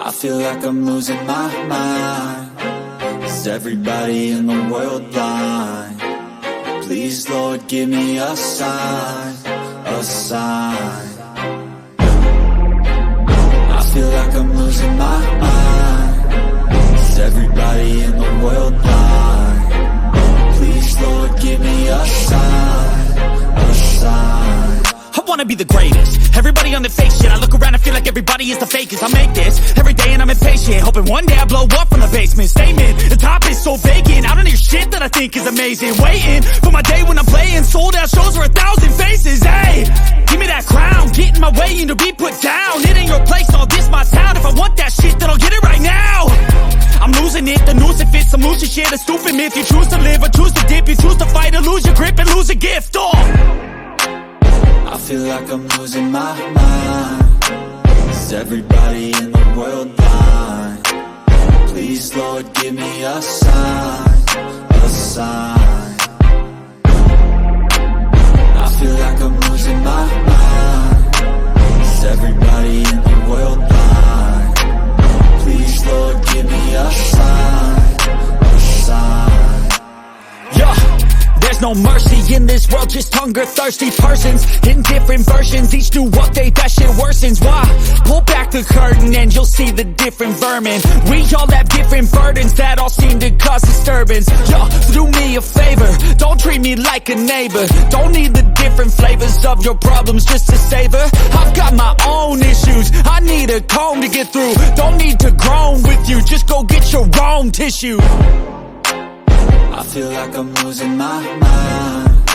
I feel like I'm losing my mind. Is everybody in the world blind? Please, Lord, give me a sign, a sign. I feel like I'm losing my mind. Is everybody in the world blind? Please, Lord, give me a sign, a sign. I wanna be the greatest. Everybody on the fake shit. I look around and feel like everybody is the fakest. I make this every day and I'm impatient, hoping one day I blow up from the basement. Statement, the top is so vacant. I don't hear shit that I think is amazing. Waiting for my day when I'm playing sold out shows for 1,000 faces. Hey, give me that crown, get in my way and to be put down. It ain't your place, all this my town. If I want that shit, then I'll get it right now. I'm losing it, the noose it fits. I'm losing shit, a stupid myth. You choose to live or choose to dip. You choose to fight or lose your grip and lose a gift. I feel like I'm losing my mind. Is everybody in the world blind? Please, Lord, give me a sign, a sign. I feel like I'm losing my mind. Is everybody in the world blind? Please, Lord, give me a sign, a sign. Yeah. There's no mercy in this world, just hunger-thirsty persons in different versions, each new update, that shit worsens. Why? Pull back the curtain and you'll see the different vermin. We all have different burdens that all seem to cause disturbance. Yo, do me a favor, don't treat me like a neighbor. Don't need the different flavors of your problems just to savor. I've got my own issues, I need a comb to get through. Don't need to groan with you, just go get your own tissue. I feel like I'm losing my mind.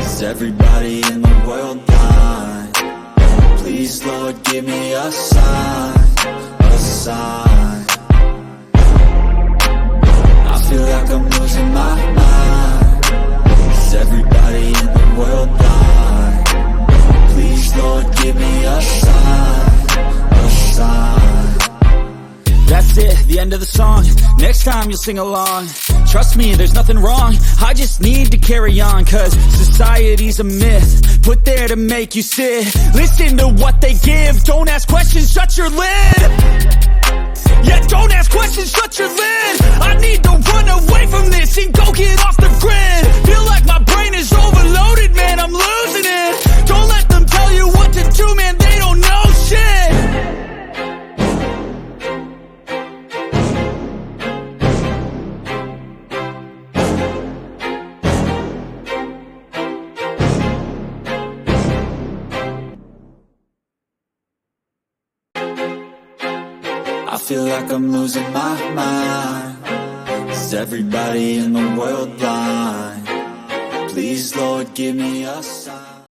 Is everybody in the world blind? Please, Lord, give me a sign, a sign. I feel like I'm losing my mind. Is everybody in the world blind? Please, Lord, give me a sign, a sign. That's it, the end of the song. Next time you'll sing along. Trust me, there's nothing wrong. I just need to carry on, cause society's a myth put there to make you sit. Listen to what they give. Don't ask questions, shut your lid. Yeah, don't ask questions, shut your lid. I need to run away from this and go get off the grid. Feel like my brain is overloaded, man, I'm losing it. Don't let them tell you what to do, man, they don't know shit. I feel like I'm losing my mind. Is everybody in the world blind? Please, Lord, give me a sign.